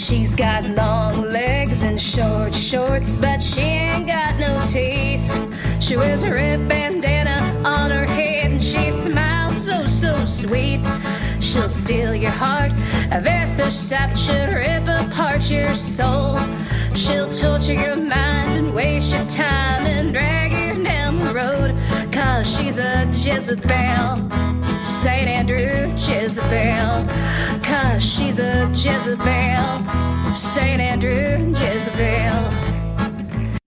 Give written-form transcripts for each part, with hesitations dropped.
She's got long legs and short shorts, but she ain't got no teeth. She wears a red bandana on her head and she smiles so sweet. She'll steal your heart at very first sight, she'll rip apart your soul. She'll torture your mind and waste your time and drag you down the road, 'cause she's a Jezebel, St. Andrew Jezebel, 'cause she's a Jezebel, St. Andrew Jezebel.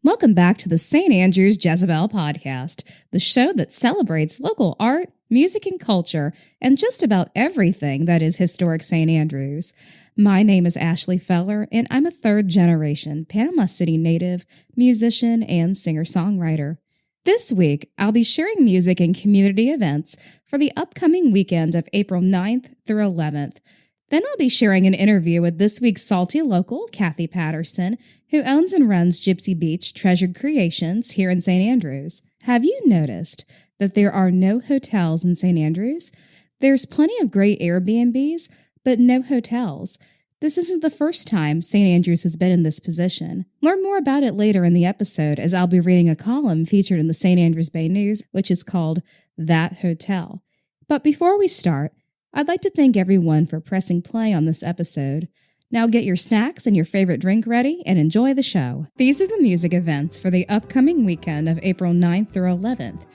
Welcome back to the St. Andrews Jezebel podcast, the show that celebrates local art, music, and culture, and just about everything that is historic St. Andrews. My name is Ashley Feller, and I'm a third-generation Panama City native, musician, and singer-songwriter. This week, I'll be sharing music and community events for the upcoming weekend of April 9th through 11th. Then I'll be sharing an interview with this week's salty local, Kathie Patterson, who owns and runs Gypsy Beach Treasured Kreations here in St. Andrews. Have you noticed that there are no hotels in St. Andrews? There's plenty of great Air B&Bs, but no hotels. This isn't the first time St. Andrews has been in this position. Learn more about it later in the episode, as I'll be reading a column featured in the St. Andrews Bay News, which is called That Hotel. But before we start, I'd like to thank everyone for pressing play on this episode. Now get your snacks and your favorite drink ready and enjoy the show. These are the music events for the upcoming weekend of April 9th through 11th.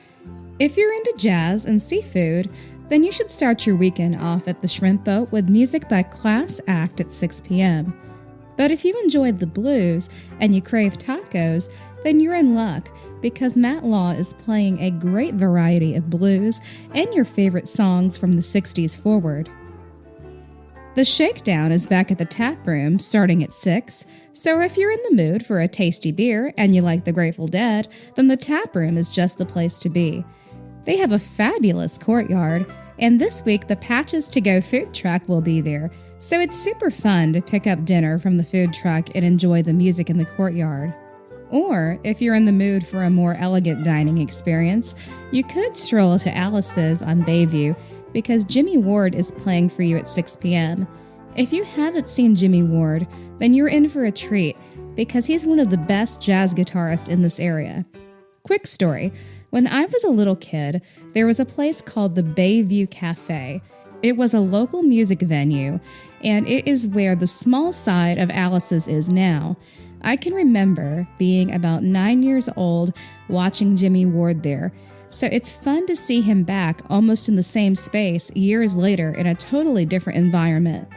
If you're into jazz and seafood, then you should start your weekend off at the Shrimp Boat with music by Class Act at 6 p.m. But if you enjoyed the blues and you crave tacos, then you're in luck, because Matt Law is playing a great variety of blues and your favorite songs from the 60s forward. The Shakedown is back at the Tap Room starting at 6, so if you're in the mood for a tasty beer and you like the Grateful Dead, then the Tap Room is just the place to be. They have a fabulous courtyard, and this week the Patches to Go food truck will be there, so it's super fun to pick up dinner from the food truck and enjoy the music in the courtyard. Or, if you're in the mood for a more elegant dining experience, you could stroll to Alice's on Bayview, because Jimmy Ward is playing for you at 6 p.m. If you haven't seen Jimmy Ward, then you're in for a treat, because he's one of the best jazz guitarists in this area. Quick story. When I was a little kid, there was a place called the Bayview Cafe. It was a local music venue, and it is where the small side of Alice's is now. I can remember being about 9 years old watching Jimmy Ward there, so it's fun to see him back almost in the same space years later in a totally different environment.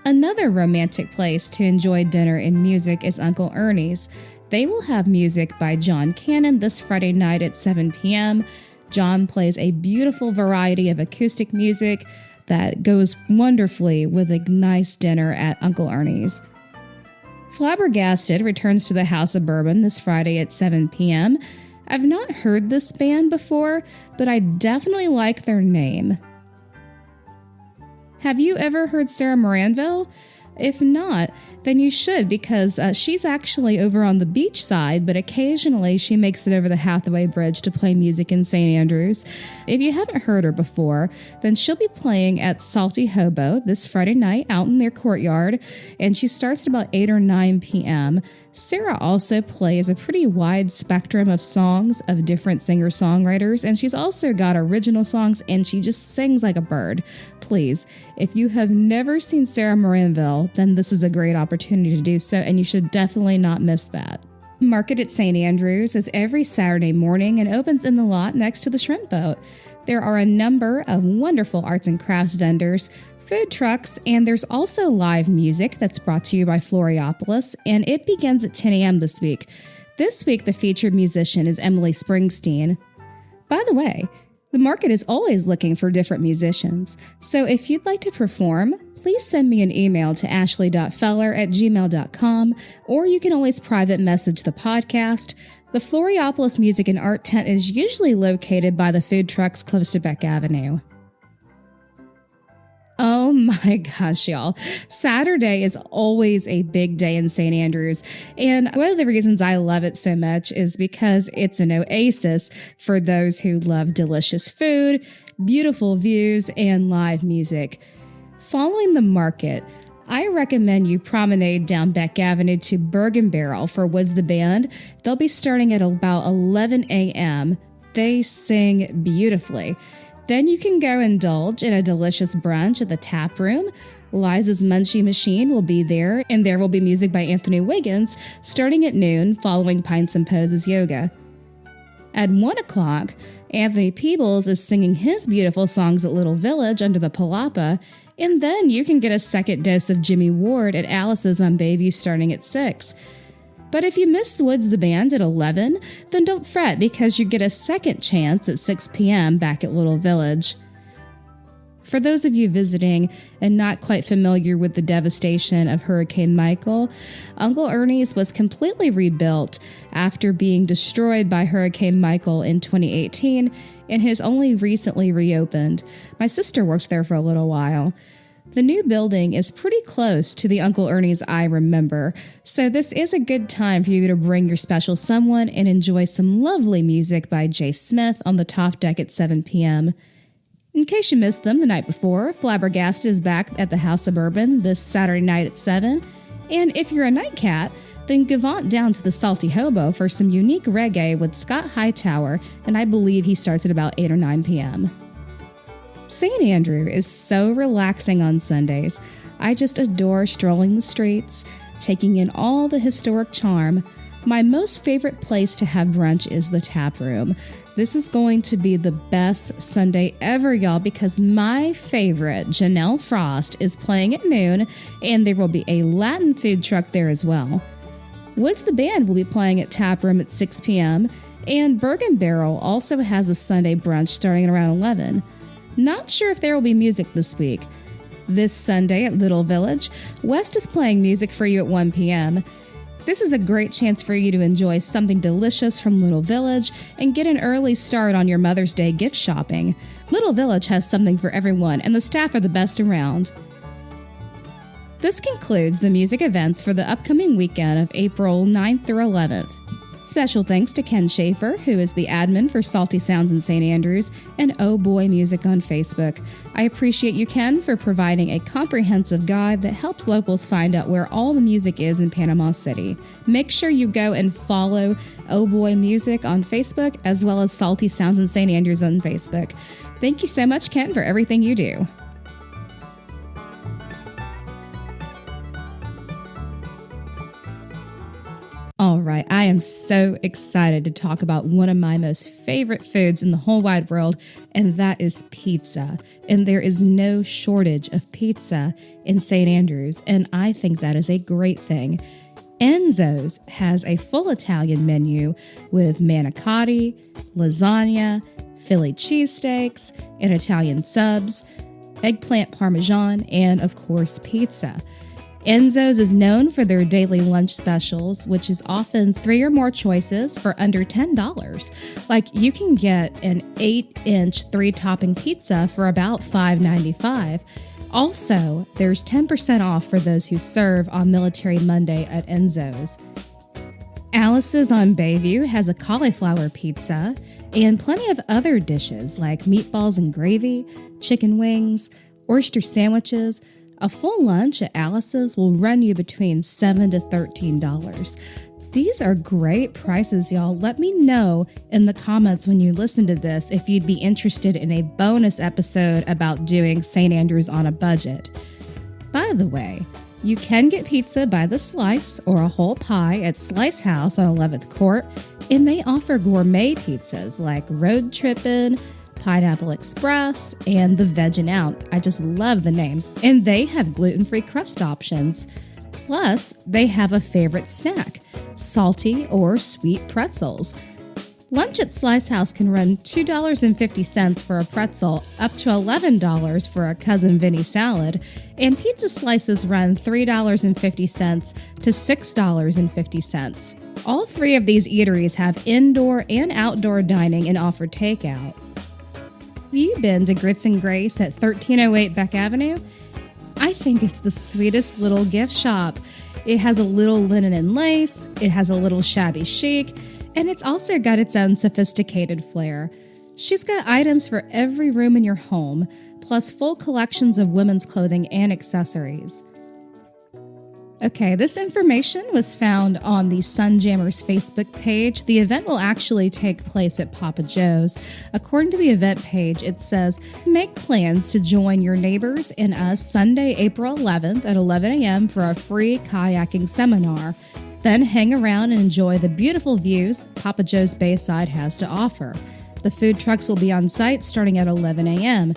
Another romantic place to enjoy dinner and music is Uncle Ernie's. They will have music by John Cannon this Friday night at 7 p.m. John plays a beautiful variety of acoustic music that goes wonderfully with a nice dinner at Uncle Ernie's. Flabbergasted returns to the House of Bourbon this Friday at 7 p.m. I've not heard this band before, but I definitely like their name. Have you ever heard Sarah Moranville? If not, then you should, because she's actually over on the beach side, but occasionally she makes it over the Hathaway Bridge to play music in St. Andrews. If you haven't heard her before, then she'll be playing at Salty Hobo this Friday night out in their courtyard, and she starts at about 8 or 9 p.m. Sarah also plays a pretty wide spectrum of songs of different singer-songwriters, and she's also got original songs, and she just sings like a bird. Please, if you have never seen Sarah Moranville, then this is a great opportunity to do so, and you should definitely not miss that. Market at St. Andrews is every Saturday morning and opens in the lot next to the Shrimp Boat. There are a number of wonderful arts and crafts vendors, food trucks, and there's also live music that's brought to you by Floriopolis, and it begins at 10 a.m. this week. This week, the featured musician is Emily Springsteen. By the way, the market is always looking for different musicians, so if you'd like to perform, please send me an email to ashley.feller@gmail.com, or you can always private message the podcast. The Floriopolis Music and Art Tent is usually located by the food trucks close to Beck Avenue. Oh my gosh, y'all. Saturday is always a big day in St. Andrews, and one of the reasons I love it so much is because it's an oasis for those who love delicious food, beautiful views, and live music. Following the market, I recommend you promenade down Beck Avenue to Bergen Barrel for Woods the Band. They'll be starting at about 11 a.m. They sing beautifully. Then you can go indulge in a delicious brunch at the Tap Room. Liza's Munchie Machine will be there, and there will be music by Anthony Wiggins starting at noon following Pints and Poses Yoga. At 1 o'clock, Anthony Peebles is singing his beautiful songs at Little Village under the Palapa, and then you can get a second dose of Jimmy Ward at Alice's on Bayview starting at 6. But if you missed Woods the Band at 11, then don't fret because you get a second chance at 6 p.m. back at Little Village. For those of you visiting and not quite familiar with the devastation of Hurricane Michael, Uncle Ernie's was completely rebuilt after being destroyed by Hurricane Michael in 2018 and has only recently reopened. My sister worked there for a little while. The new building is pretty close to the Uncle Ernie's I remember, so this is a good time for you to bring your special someone and enjoy some lovely music by Jay Smith on the top deck at 7 p.m. In case you missed them the night before, Flabbergasted is back at the House of Bourbon this Saturday night at 7. And if you're a night cat, then gavant down to the Salty Hobo for some unique reggae with Scott Hightower, and I believe he starts at about 8 or 9 p.m. St. Andrew is so relaxing on Sundays. I just adore strolling the streets, taking in all the historic charm. My most favorite place to have brunch is the Tap Room. This is going to be the best Sunday ever, y'all, because my favorite, Janelle Frost, is playing at noon, and there will be a Latin food truck there as well. Woods the Band will be playing at Tap Room at 6 p.m., and Bergen Barrel also has a Sunday brunch starting at around 11. Not sure if there will be music this week. This Sunday at Little Village, West is playing music for you at 1 p.m., This is a great chance for you to enjoy something delicious from Little Village and get an early start on your Mother's Day gift shopping. Little Village has something for everyone, and the staff are the best around. This concludes the music events for the upcoming weekend of April 9th through 11th. Special thanks to Ken Schaefer, who is the admin for Salty Sounds in St. Andrews, and Oh Boy Music on Facebook. I appreciate you, Ken, for providing a comprehensive guide that helps locals find out where all the music is in Panama City. Make sure you go and follow Oh Boy Music on Facebook, as well as Salty Sounds in St. Andrews on Facebook. Thank you so much, Ken, for everything you do. All right, I am so excited to talk about one of my most favorite foods in the whole wide world, and that is pizza. And there is no shortage of pizza in St. Andrews, and I think that is a great thing. Enzo's has a full Italian menu with manicotti, lasagna, Philly cheesesteaks, and Italian subs, eggplant parmesan, and of course pizza. Enzo's is known for their daily lunch specials, which is often 3 or more choices for under $10. Like, you can get an 8-inch 3-topping pizza for about $5.95. Also, there's 10% off for those who serve on Military Monday at Enzo's. Alice's on Bayview has a cauliflower pizza and plenty of other dishes like meatballs and gravy, chicken wings, oyster sandwiches. A full lunch at Alice's will run you between $7 to $13. These are great prices, y'all. Let me know in the comments when you listen to this if you'd be interested in a bonus episode about doing St. Andrews on a budget. By the way, you can get pizza by the slice or a whole pie at Slice House on 11th Court, and they offer gourmet pizzas like Road Trippin', Pineapple Express, and the Veggin' Out. I just love the names. And they have gluten-free crust options. Plus, they have a favorite snack, salty or sweet pretzels. Lunch at Slice House can run $2.50 for a pretzel, up to $11 for a Cousin Vinny salad, and pizza slices run $3.50 to $6.50. All 3 of these eateries have indoor and outdoor dining and offer takeout. Have you been to Grits and Grace at 1308 Beck Avenue? I think it's the sweetest little gift shop. It has a little linen and lace, it has a little shabby chic, and it's also got its own sophisticated flair. She's got items for every room in your home, plus full collections of women's clothing and accessories. Okay, this information was found on the Sunjammers Facebook page. The event will actually take place at Papa Joe's. According to the event page, it says, make plans to join your neighbors and us Sunday, April 11th at 11 a.m. for a free kayaking seminar. Then hang around and enjoy the beautiful views Papa Joe's Bayside has to offer. The food trucks will be on site starting at 11 a.m.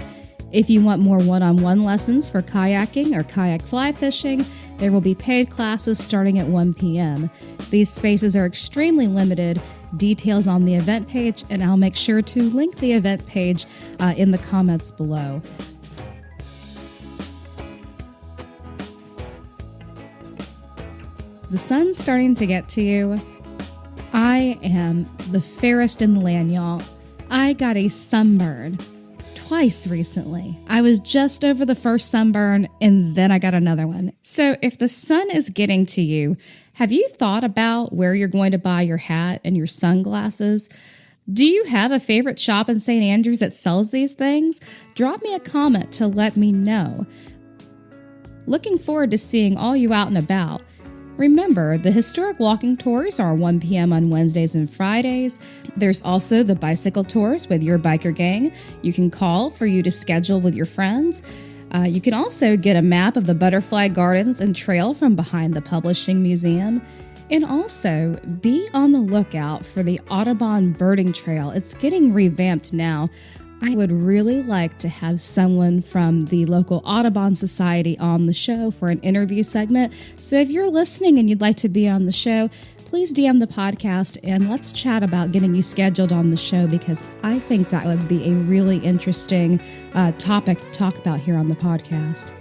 If you want more one-on-one lessons for kayaking or kayak fly fishing, there will be paid classes starting at 1 p.m. These spaces are extremely limited. Details on the event page, and I'll make sure to link the event page in the comments below. The sun's starting to get to you. I am the fairest in the land, y'all. I got a sunburn twice recently. I was just over the first sunburn and then I got another one. So if the sun is getting to you, have you thought about where you're going to buy your hat and your sunglasses? Do you have a favorite shop in St. Andrews that sells these things? Drop me a comment to let me know. Looking forward to seeing all you out and about. Remember, the historic walking tours are 1 p.m. on Wednesdays and Fridays. There's also the bicycle tours with your biker gang. You can call for you to schedule with your friends. You can also get a map of the butterfly gardens and trail from behind the Publishing Museum. And also, be on the lookout for the Audubon Birding Trail. It's getting revamped now. I would really like to have someone from the local Audubon Society on the show for an interview segment. So if you're listening and you'd like to be on the show, please DM the podcast and let's chat about getting you scheduled on the show, because I think that would be a really interesting topic to talk about here on the podcast.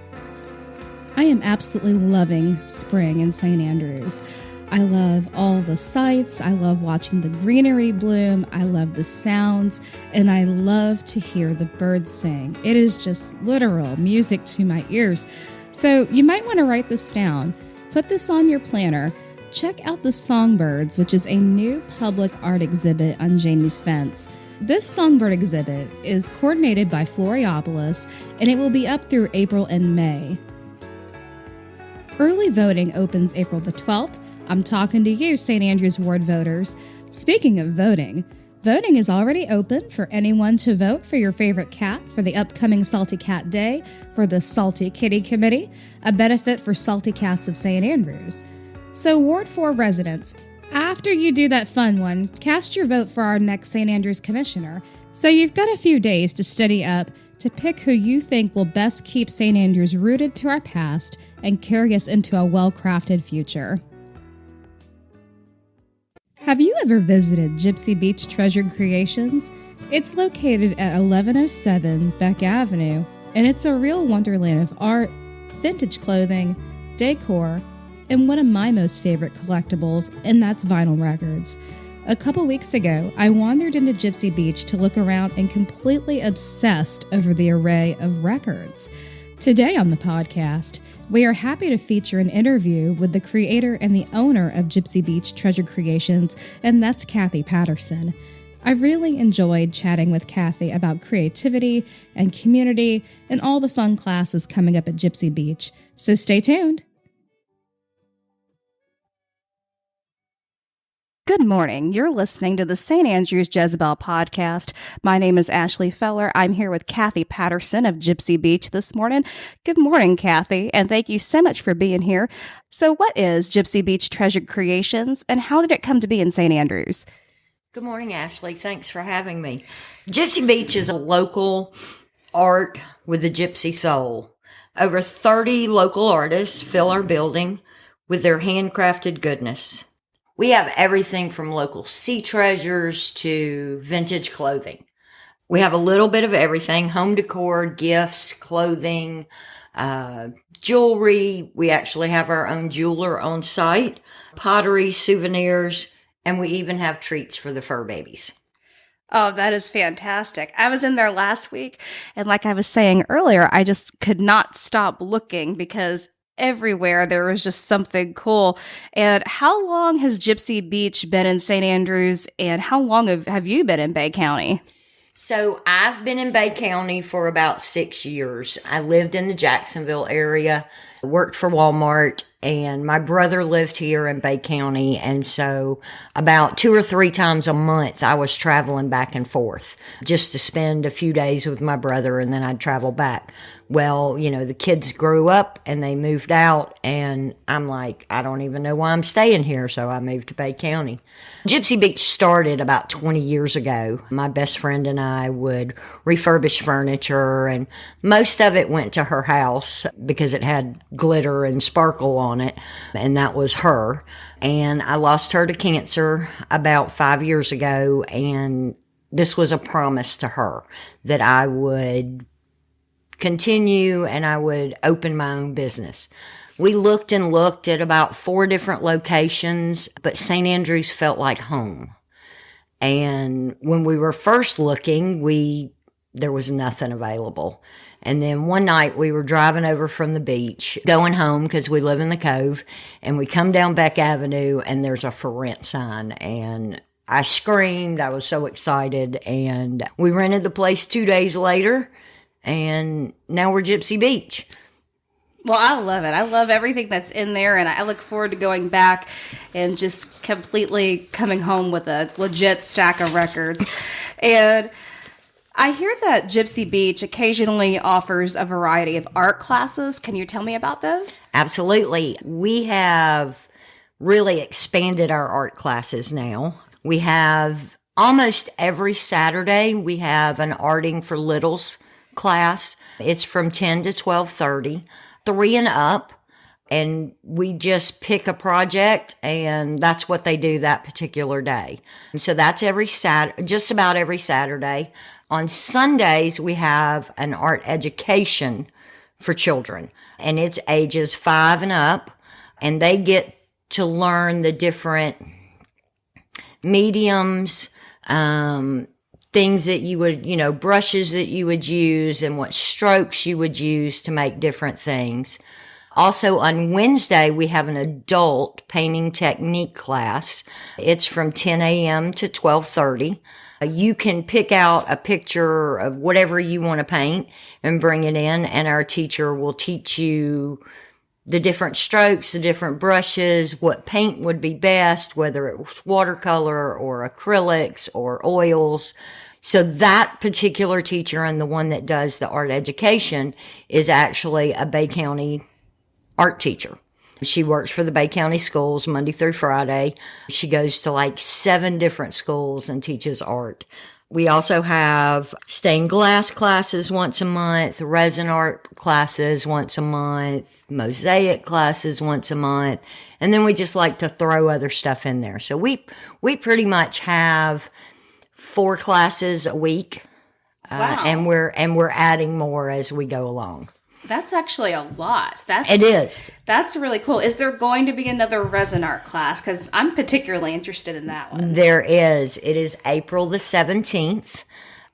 I am absolutely loving spring in St. Andrews. I love all the sights, I love watching the greenery bloom, I love the sounds, and I love to hear the birds sing. It is just literal music to my ears. So you might want to write this down. Put this on your planner. Check out the Songbirds, which is a new public art exhibit on Janie's Fence. This songbird exhibit is coordinated by Floriopolis, and it will be up through April and May. Early voting opens April the 12th. I'm talking to you, St. Andrews Ward voters. Speaking of voting, voting is already open for anyone to vote for your favorite cat for the upcoming Salty Cat Day for the Salty Kitty Committee, a benefit for Salty Cats of St. Andrews. So Ward 4 residents, after you do that fun one, cast your vote for our next St. Andrews Commissioner. So you've got a few days to study up to pick who you think will best keep St. Andrews rooted to our past and carry us into a well-crafted future. Have you ever visited Gypsy Beach Treasured Kreations? It's located at 1107 Beck Avenue, and it's a real wonderland of art, vintage clothing, decor, and one of my most favorite collectibles, and that's vinyl records. A couple weeks ago, I wandered into Gypsy Beach to look around and completely obsessed over the array of records. Today on the podcast, we are happy to feature an interview with the creator and the owner of Gypsy Beach Treasured Kreations, and that's Kathie Patterson. I really enjoyed chatting with Kathie about creativity and community and all the fun classes coming up at Gypsy Beach, so stay tuned. Good morning. You're listening to the St. Andrews Jezebel podcast. My name is Ashley Feller. I'm here with Kathie Patterson of Gypsy Beach this morning. Good morning, Kathie, and thank you so much for being here. So what is Gypsy Beach Treasured Kreations, and how did it come to be in St. Andrews? Good morning, Ashley. Thanks for having me. Gypsy Beach is a local art with a gypsy soul. Over 30 local artists fill our building with their handcrafted goodness. We have everything from local sea treasures to vintage clothing. We have a little bit of everything: home decor, gifts, clothing, jewelry. We actually have our own jeweler on site, pottery, souvenirs, and we even have treats for the fur babies. Oh, that is fantastic. I was in there last week, and like I was saying earlier, I just could not stop looking because everywhere there was just something cool. And how long has Gypsy Beach been in St. Andrews, and how long have you been in Bay County? So I've been in Bay County for about 6 years. I lived in the Jacksonville area, worked for Walmart, and my brother lived here in Bay County. And so about 2 or 3 times a month, I was traveling back and forth just to spend a few days with my brother, and then I'd travel back. Well, the kids grew up and they moved out, and I'm like, I don't even know why I'm staying here. So I moved to Bay County. Gypsy Beach started about 20 years ago. My best friend and I would refurbish furniture, and most of it went to her house because it had glitter and sparkle on it, and that was her. And I lost her to cancer about 5 years ago, and this was a promise to her that I would continue and I would open my own business. We looked and looked at about 4 different locations, but St. Andrews felt like home. And when we were first looking, there was nothing available. And then one night we were driving over from the beach, going home because we live in the Cove, and we come down Beck Avenue and there's a for rent sign, and I screamed. I was so excited, and we rented the place 2 days later. And now we're Gypsy Beach. Well, I love it. I love everything that's in there, and I look forward to going back and just completely coming home with a legit stack of records. And I hear that Gypsy Beach occasionally offers a variety of art classes. Can you tell me about those? Absolutely. We have really expanded our art classes now. We have almost every Saturday, we have an Arting for Littles class. It's from 10 to 12:30, 3 and up, and we just pick a project, and that's what they do that particular day. So that's just about every Saturday. On Sundays, we have an art education for children, and it's ages 5 and up, and they get to learn the different mediums, things that you would, brushes that you would use and what strokes you would use to make different things. Also on Wednesday, we have an adult painting technique class. It's from 10 a.m. to 12:30. You can pick out a picture of whatever you want to paint and bring it in, and our teacher will teach you the different strokes, the different brushes, what paint would be best, whether it was watercolor or acrylics or oils. So that particular teacher and the one that does the art education is actually a Bay County art teacher. She works for the Bay County schools Monday through Friday. She goes to like 7 different schools and teaches art. We also have stained glass classes once a month, resin art classes once a month, mosaic classes once a month, and then we just like to throw other stuff in there. So we pretty much have 4 classes a week, wow. and we're adding more as we go along. That's actually a lot. It is. That's really cool. Is there going to be another resin art class? Because I'm particularly interested in that one. There is. It is April the 17th.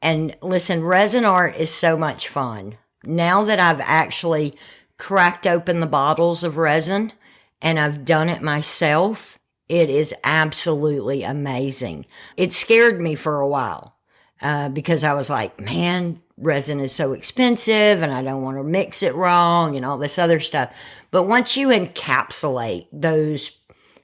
And listen, resin art is so much fun. Now that I've actually cracked open the bottles of resin and I've done it myself, it is absolutely amazing. It scared me for a while because I was like, man, resin is so expensive and I don't want to mix it wrong and all this other stuff. But once you encapsulate those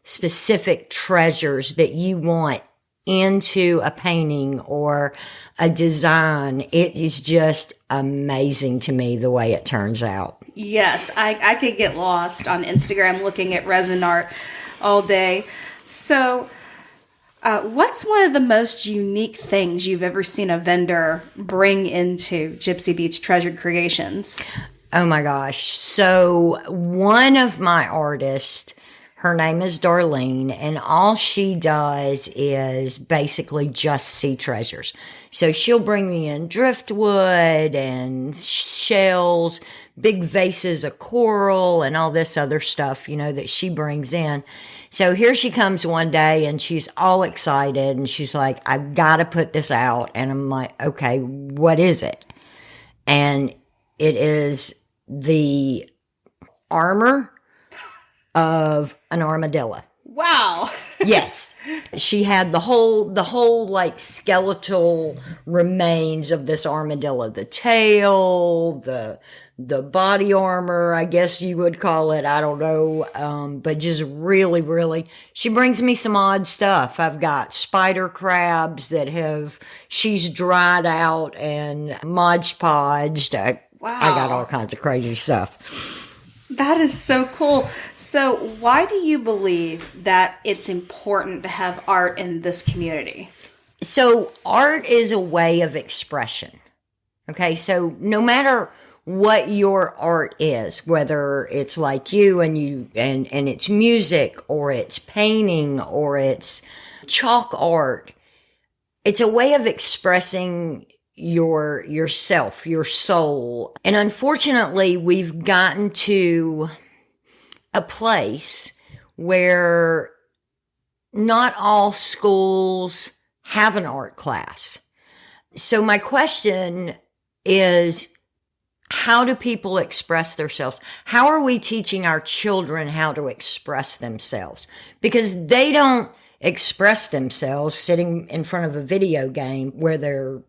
specific treasures that you want into a painting or a design, it is just amazing to me the way it turns out. Yes, I could get lost on Instagram looking at resin art all day. So what's one of the most unique things you've ever seen a vendor bring into Gypsy Beach Treasured Kreations? Oh my gosh. So one of my artists, her name is Darlene, and all she does is basically just see treasures. So she'll bring me in driftwood and shells, big vases of coral and all this other stuff, that she brings in. So here she comes one day and she's all excited and she's like, I've got to put this out. And I'm like, okay, what is it? And it is the armor of an armadillo. Wow. Yes. She had the whole like skeletal remains of this armadillo, the tail, the the body armor, I guess you would call it. I don't know. But just really, really, she brings me some odd stuff. I've got spider crabs that she's dried out and Mod Podged. Wow. I got all kinds of crazy stuff. That is so cool. So why do you believe that it's important to have art in this community? So art is a way of expression. Okay, so no matter what your art is, whether it's like you and it's music or it's painting or it's chalk art, it's a way of expressing yourself, your soul. And unfortunately, we've gotten to a place where not all schools have an art class. So my question is, how do people express themselves? How are we teaching our children how to express themselves? Because they don't express themselves sitting in front of a video game where they're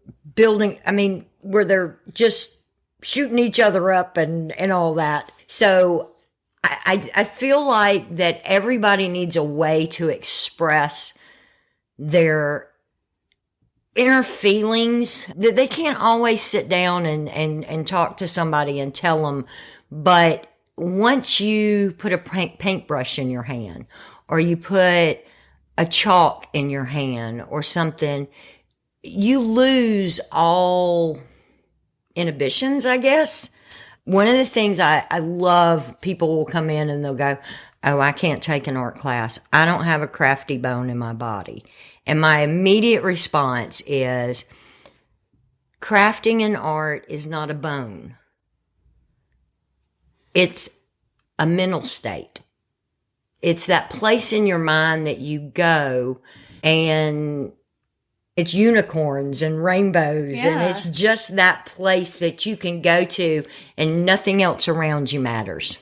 where they're just shooting each other up and all that. So I feel like that everybody needs a way to express their inner feelings, that they can't always sit down and talk to somebody and tell them. But once you put a paintbrush in your hand, or you put a chalk in your hand or something, you lose all inhibitions, I guess. One of the things I love, people will come in and they'll go, oh, I can't take an art class. I don't have a crafty bone in my body. And my immediate response is, crafting and art is not a bone. It's a mental state. It's that place in your mind that you go, and it's unicorns and rainbows. Yeah. And it's just that place that you can go to and nothing else around you matters.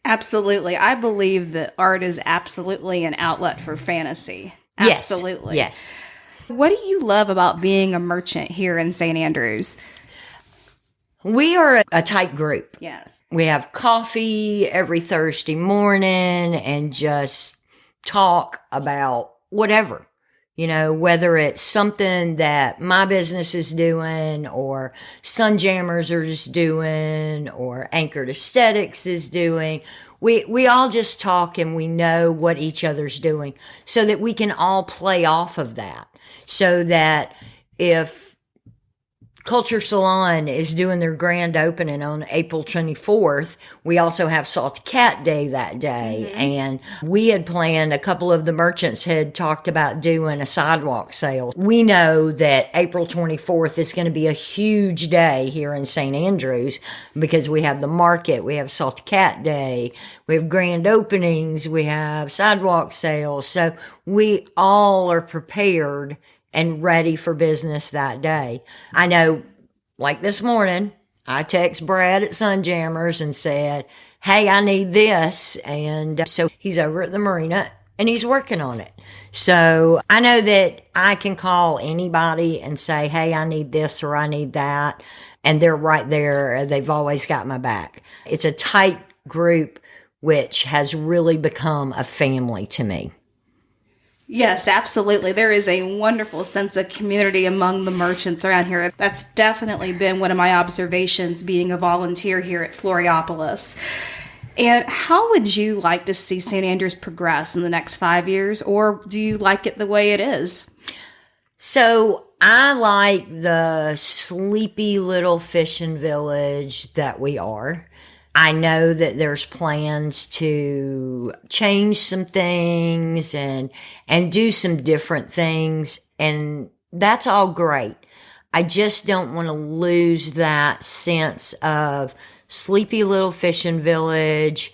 Absolutely. I believe that art is absolutely an outlet for fantasy. Absolutely. Yes. What do you love about being a merchant here in St. Andrews? We are a tight group. Yes. We have coffee every Thursday morning and just talk about whatever, whether it's something that my business is doing or Sunjammers are just doing or Anchored Aesthetics is doing. We all just talk and we know what each other's doing so that we can all play off of that. So that if Culture Salon is doing their grand opening on April 24th, we also have Salty Cat Day that day. Mm-hmm. And we had planned, a couple of the merchants had talked about doing a sidewalk sale. We know that April 24th is going to be a huge day here in St. Andrews because we have the market, we have Salty Cat Day, we have grand openings, we have sidewalk sales. So we all are prepared and ready for business that day. I know, like this morning, I text Brad at Sunjammers and said, hey, I need this. And so he's over at the marina and he's working on it. So I know that I can call anybody and say, hey, I need this or I need that. And they're right there. They've always got my back. It's a tight group, which has really become a family to me. Yes, absolutely. There is a wonderful sense of community among the merchants around here. That's definitely been one of my observations being a volunteer here at Floriopolis. And how would you like to see St. Andrews progress in the next 5 years, or do you like it the way it is? So I like the sleepy little fishing village that we are. I know that there's plans to change some things and do some different things, and that's all great. I just don't want to lose that sense of sleepy little fishing village.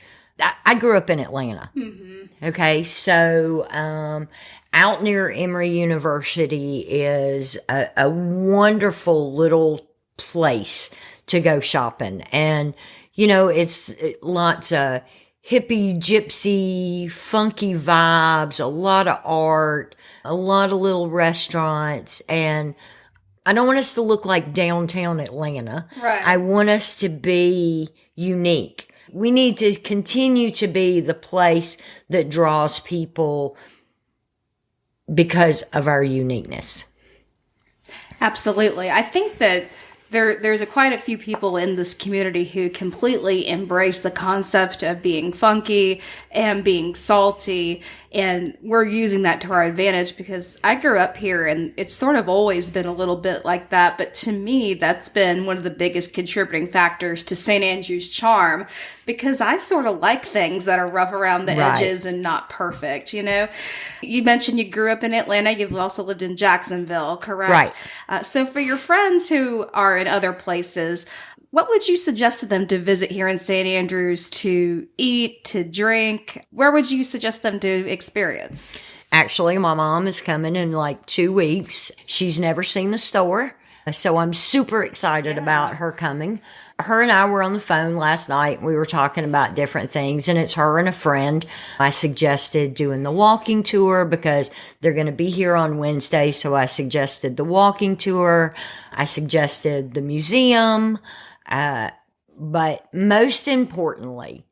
I grew up in Atlanta. Mm-hmm. Okay, so out near Emory University is a wonderful little place to go shopping, and it's lots of hippie, gypsy, funky vibes, a lot of art, a lot of little restaurants. And I don't want us to look like downtown Atlanta. Right. I want us to be unique. We need to continue to be the place that draws people because of our uniqueness. Absolutely. I think that there's quite a few people in this community who completely embrace the concept of being funky and being salty, and we're using that to our advantage because I grew up here and it's sort of always been a little bit like that, but to me that's been one of the biggest contributing factors to St. Andrew's charm, because I sort of like things that are rough around the edges and not perfect, you know? You mentioned you grew up in Atlanta. You've also lived in Jacksonville, correct? Right. So for your friends who are in other places, what would you suggest to them to visit here in St. Andrews, to eat, to drink? Where would you suggest them to experience? Actually, my mom is coming in like 2 weeks. She's never seen the store, so I'm super excited about her coming. Her and I were on the phone last night. We were talking about different things, and it's her and a friend. I suggested doing the walking tour because they're going to be here on Wednesday, so I suggested the walking tour. I suggested the museum, but most importantly,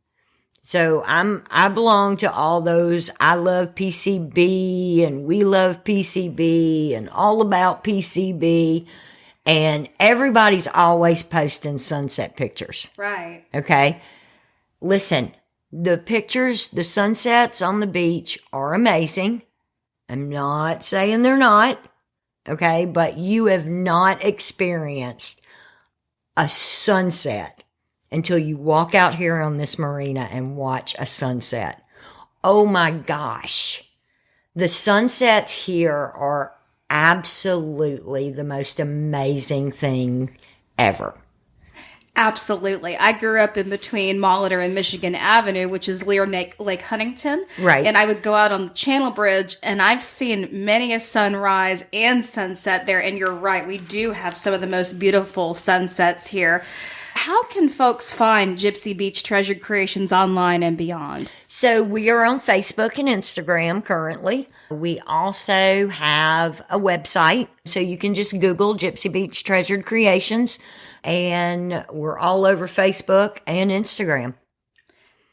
so I belong to all those. I love PCB, and we love PCB, and all about PCB. And everybody's always posting sunset pictures. Right. Okay. Listen, the pictures, the sunsets on the beach are amazing. I'm not saying they're not. Okay. But you have not experienced a sunset until you walk out here on this marina and watch a sunset. Oh my gosh. The sunsets here are absolutely the most amazing thing ever. Absolutely. I grew up in between Molitor and Michigan Avenue, which is near Lake Huntington. Right. And I would go out on the Channel Bridge, and I've seen many a sunrise and sunset there. And you're right, we do have some of the most beautiful sunsets here. How can folks find Gypsy Beach Treasured Kreations online and beyond? So we are on Facebook and Instagram currently. We also have a website, so you can just Google Gypsy Beach Treasured Kreations, and we're all over Facebook and Instagram.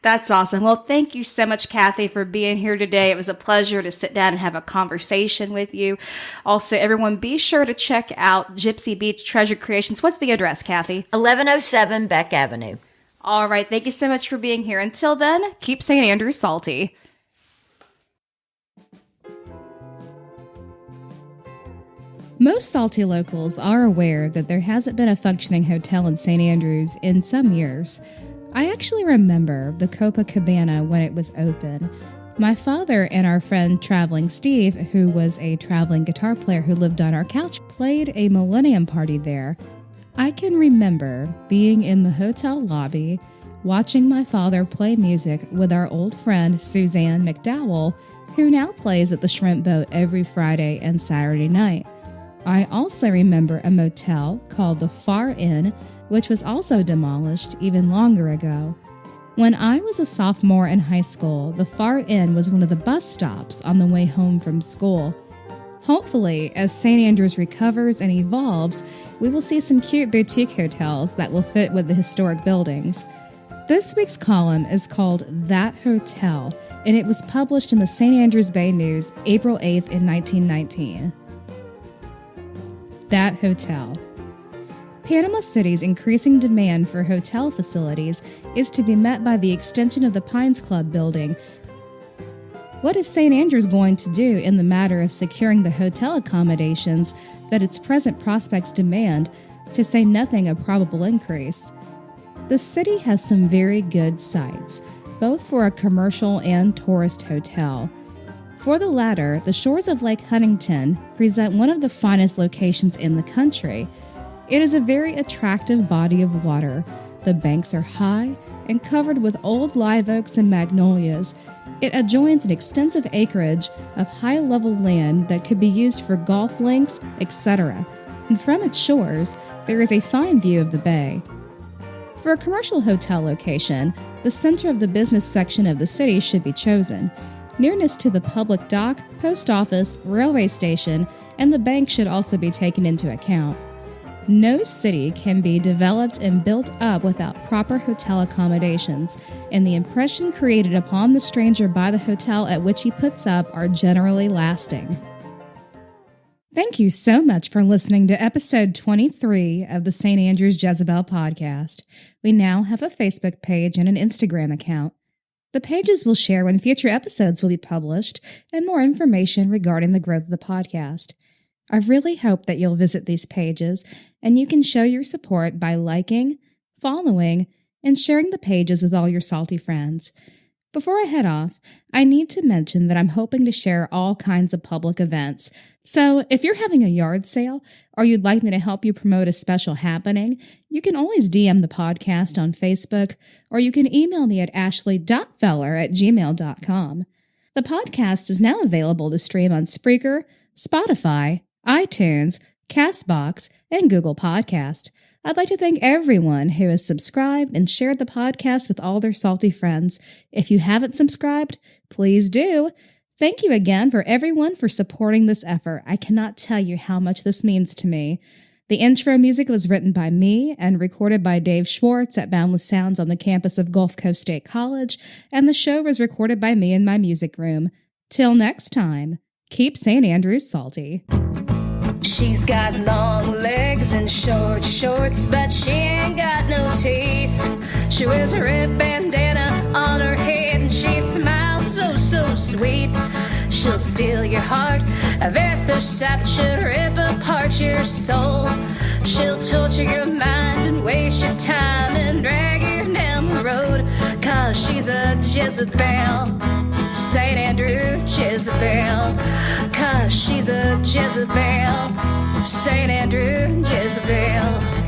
That's awesome. Well, thank you so much, Kathie, for being here today. It was a pleasure to sit down and have a conversation with you. Also, everyone, be sure to check out Gypsy Beach Treasured Kreations. What's the address, Kathie? 1107 Beck Avenue. All right. Thank you so much for being here. Until then, keep St. Andrews salty. Most salty locals are aware that there hasn't been a functioning hotel in St. Andrews in some years. I actually remember the Copacabana when it was open. My father and our friend Traveling Steve, who was a traveling guitar player who lived on our couch, played a millennium party there. I can remember being in the hotel lobby, watching my father play music with our old friend Suzanne McDowell, who now plays at the Shrimp Boat every Friday and Saturday night. I also remember a motel called the Far Inn, which was also demolished even longer ago. When I was a sophomore in high school, the Far Inn was one of the bus stops on the way home from school. Hopefully, as St. Andrews recovers and evolves, we will see some cute boutique hotels that will fit with the historic buildings. This week's column is called That Hotel, and it was published in the St. Andrews Bay News April 8th in 1919. That Hotel. Panama City's increasing demand for hotel facilities is to be met by the extension of the Pines Club building. What is St. Andrews going to do in the matter of securing the hotel accommodations that its present prospects demand, to say nothing of probable increase? The city has some very good sites, both for a commercial and tourist hotel. For the latter, the shores of Lake Huntington present one of the finest locations in the country. It is a very attractive body of water. The banks are high and covered with old live oaks and magnolias. It adjoins an extensive acreage of high-level land that could be used for golf links, etc. And from its shores, there is a fine view of the bay. For a commercial hotel location, the center of the business section of the city should be chosen. Nearness to the public dock, post office, railway station, and the bank should also be taken into account. No city can be developed and built up without proper hotel accommodations, and the impression created upon the stranger by the hotel at which he puts up are generally lasting. Thank you so much for listening to episode 23 of the St. Andrews Jezebel podcast. We now have a Facebook page and an Instagram account. The pages will share when future episodes will be published and more information regarding the growth of the podcast. I really hope that you'll visit these pages and you can show your support by liking, following, and sharing the pages with all your salty friends. Before I head off, I need to mention that I'm hoping to share all kinds of public events. So if you're having a yard sale or you'd like me to help you promote a special happening, you can always DM the podcast on Facebook or you can email me at ashley.feller@gmail.com. The podcast is now available to stream on Spreaker, Spotify, iTunes, CastBox, and Google Podcast. I'd like to thank everyone who has subscribed and shared the podcast with all their salty friends. If you haven't subscribed, please do. Thank you again for everyone for supporting this effort. I cannot tell you how much this means to me. The intro music was written by me and recorded by Dave Schwartz at Boundless Sounds on the campus of Gulf Coast State College, and the show was recorded by me in my music room. Till next time, keep St. Andrews salty. She's got long legs and short shorts, but she ain't got no teeth. She wears a red bandana on her head and she smiles so sweet. She'll steal your heart, a very first sight that should rip apart your soul. She'll torture your mind and waste your time and drag you down the road, 'cause she's a Jezebel, St. Andrew Jezebel, 'cause she's a Jezebel, St. Andrew Jezebel.